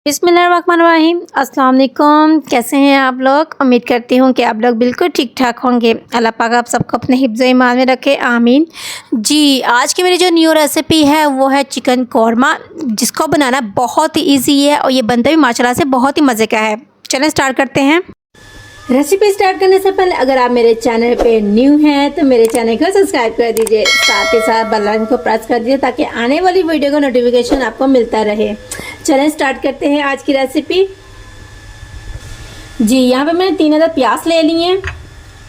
बिस्मिल्लाहिर्रहमानिर्रहीम। अस्सलाम वालेकुम। कैसे हैं आप लोग? उम्मीद करती हूँ कि आप लोग बिल्कुल ठीक ठाक होंगे। अल्लाह पाक आप सबको अपने हिफ्ज़ ईमान में रखे, आमीन। जी, आज की मेरी जो न्यू रेसिपी है वो है चिकन कौरमा, जिसको बनाना बहुत ही ईजी है और ये बनता भी माशाल्लाह से बहुत ही मज़े का है। चलें स्टार्ट करते हैं। रेसिपी स्टार्ट करने से पहले अगर आप मेरे चैनल पे न्यू हैं तो मेरे चैनल को सब्सक्राइब कर दीजिए, साथ ही साथ बेल आइकन को प्रेस कर दीजिए ताकि आने वाली वीडियो का नोटिफिकेशन आपको मिलता रहे। चलें स्टार्ट करते हैं आज की रेसिपी। जी, यहाँ पे मैंने 3 अदद प्याज ले लिए हैं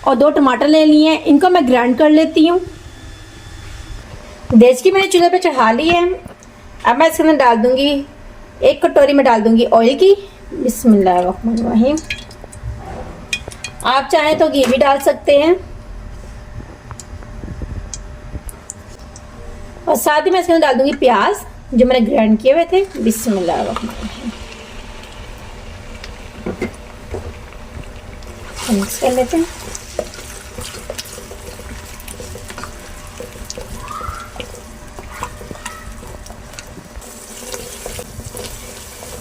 और 2 टमाटर ले लिए हैं। इनको मैं ग्राइंड कर लेती हूँ। देश की मैंने चूल्हे पे चढ़ा ली है। अब मैं इसके अंदर डाल दूँगी 1 कटोरी में डाल दूँगी ऑयल की। बिस्मिल्लाहिर्रहमानिर्रहीम। आप चाहें तो घी भी डाल सकते हैं और साथ ही मैं इसके अंदर डाल दूंगी प्याज जो मैंने ग्राइंड किए हुए थे। बिस्मिल्लाहिर्रहमानिर्रहीम। मिक्स कर लेते हैं।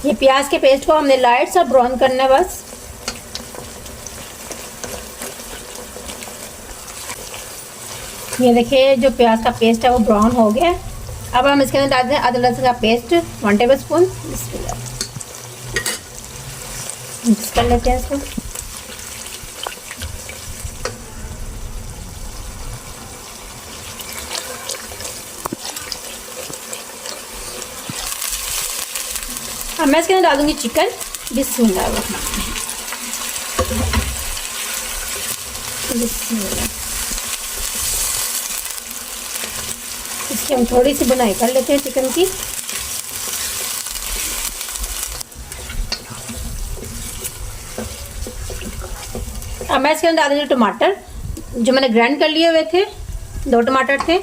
ये प्याज के पेस्ट को हमने लाइट सा ब्राउन करना है बस। ये देखिए जो प्याज का पेस्ट है वो ब्राउन हो गया। अब हम इसके अंदर डाल दें अदरक लहसुन का पेस्ट 1 टेबल स्पून। मिक्स कर लेते हैं इसको। अब मैं इसके अंदर डाल दूंगी चिकन। बिस्मिल्लाह बिस्मिल्लाह। इसकी हम थोड़ी सी बुनाई कर लेते हैं चिकन की। अब मैं इसके अंदर डाल दूंगी टमाटर जो मैंने ग्राइंड कर लिए हुए थे। 2 टमाटर थे।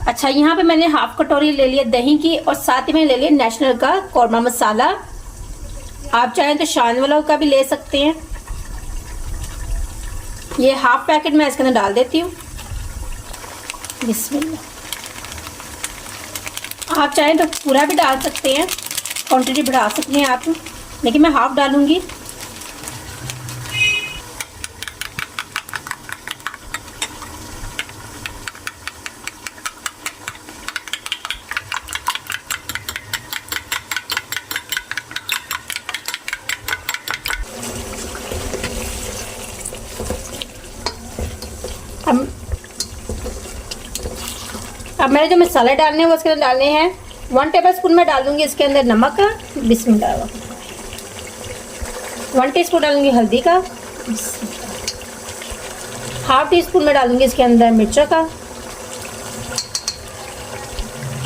अच्छा, यहाँ पे मैंने 1/2 कटोरी ले लिया दही की और साथ ही मैंने ले लिया नेशनल का कौरमा मसाला। आप चाहें तो शान वाला का भी ले सकते हैं। ये 1/2 पैकेट मैं इसके अंदर डाल देती हूँ। बिस्मिल्लाह। आप चाहें तो पूरा भी डाल सकते हैं, क्वांटिटी बढ़ा सकते हैं आप, लेकिन मैं 1/2 डालूंगी। अब मैंने जो मसाले डालने हैं वो इसके अंदर डालने हैं। 1 टेबल स्पून में डाल दूंगी इसके अंदर नमक का। बिस्मिल्लाह। 1 टीस्पून डालूंगी हल्दी का। 1/2 टीस्पून में डालूंगी इसके अंदर मिर्चों का,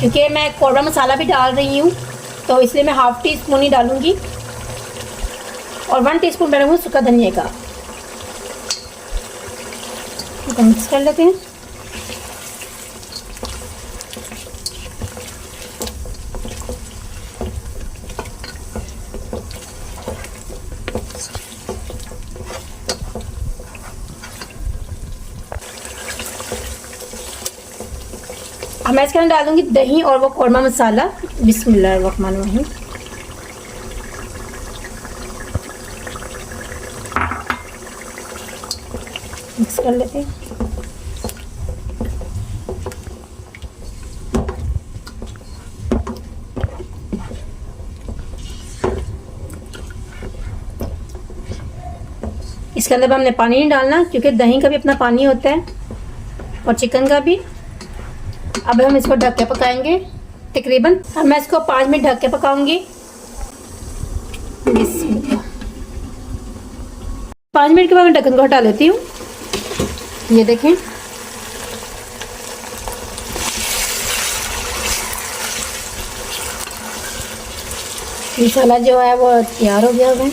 क्योंकि मैं कौरमा मसाला भी डाल रही हूँ तो इसलिए मैं 1/2 टीस्पून ही डालूंगी। और 1 टीस्पून डालूंगी सूखा धनिया का। मिक्स कर लेते हैं। अब मैं इसके अंदर डाल दूंगी दही और वो कौरमा मसाला। बिस्मिल्लाहिर्रहमानिर्रहीम। मिक्स कर लेते हैं। इसके अंदर हमने पानी नहीं डालना क्योंकि दही का भी अपना पानी होता है और चिकन का भी। अब हम इसको ढक के पकाएंगे तकरीबन। अब मैं इसको 5 मिनट ढक के पकाऊंगी। 5 मिनट के बाद मैं ढक्कन को हटा लेती हूँ। ये देखें, मसाला जो है वो तैयार हो गया है।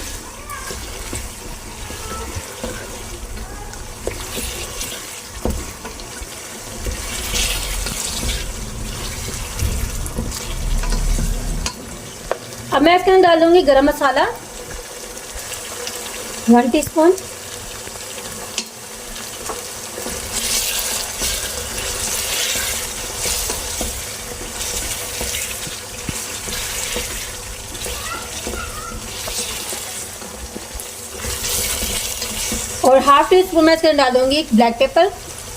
अब मैं इसके अंदर डाल दूंगी गरम मसाला 1 टीस्पून। और हाफ टी स्पून मैं इसके अंदर डाल दूंगी ब्लैक पेपर।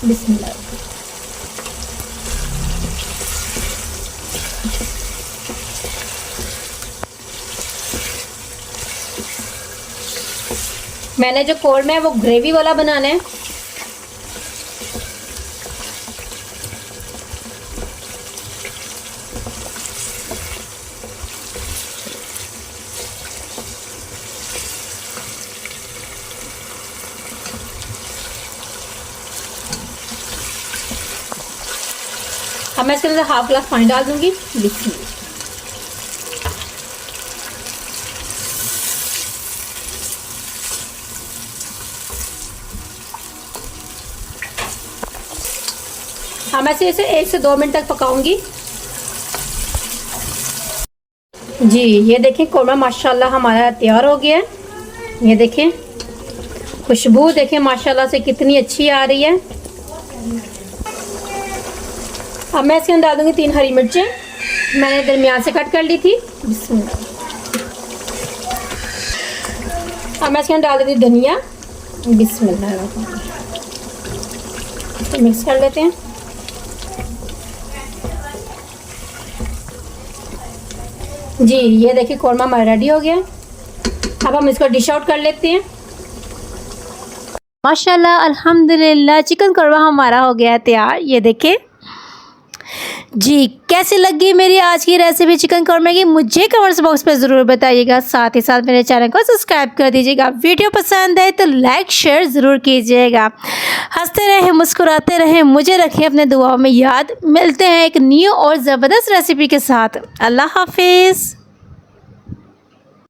बिस्मिल्लाह। मैंने जो कोरमा है वो ग्रेवी वाला बनाना है। अब मैं इसके अंदर हाफ ग्लास पानी डाल दूंगी। बिस्मिल्लाह। हाँ, मैं इसे 1 से 2 मिनट तक पकाऊंगी। जी ये देखें कोरमा माशाल्लाह हमारा तैयार हो गया है। ये देखें खुशबू देखें माशाल्लाह से कितनी अच्छी आ रही है। अब मैं इसके अंदर डाल दूंगी 3 हरी मिर्चें, मैंने दरमियान से कट कर ली थी। बिस्मिल्लाह। अब मैं इसके अंदर डाल दूंगी धनिया। बिस्मिल्लाह। तो मिक्स कर लेते हैं। जी ये देखिए कोरमा हमारा रेडी हो गया। अब हम इसको डिश आउट कर लेते हैं। माशाल्लाह अल्हम्दुलिल्लाह चिकन कोरमा हमारा हो गया है तैयार। ये देखिए जी कैसी लगी मेरी आज की रेसिपी चिकन कोरमा की, मुझे कमेंट्स बॉक्स में ज़रूर बताइएगा। साथ ही साथ मेरे चैनल को सब्सक्राइब कर दीजिएगा। वीडियो पसंद है तो लाइक शेयर ज़रूर कीजिएगा। हंसते रहें मुस्कुराते रहें, मुझे रखें अपने दुआओं में याद। मिलते हैं एक न्यू और ज़बरदस्त रेसिपी के साथ। अल्लाह हाफिज़।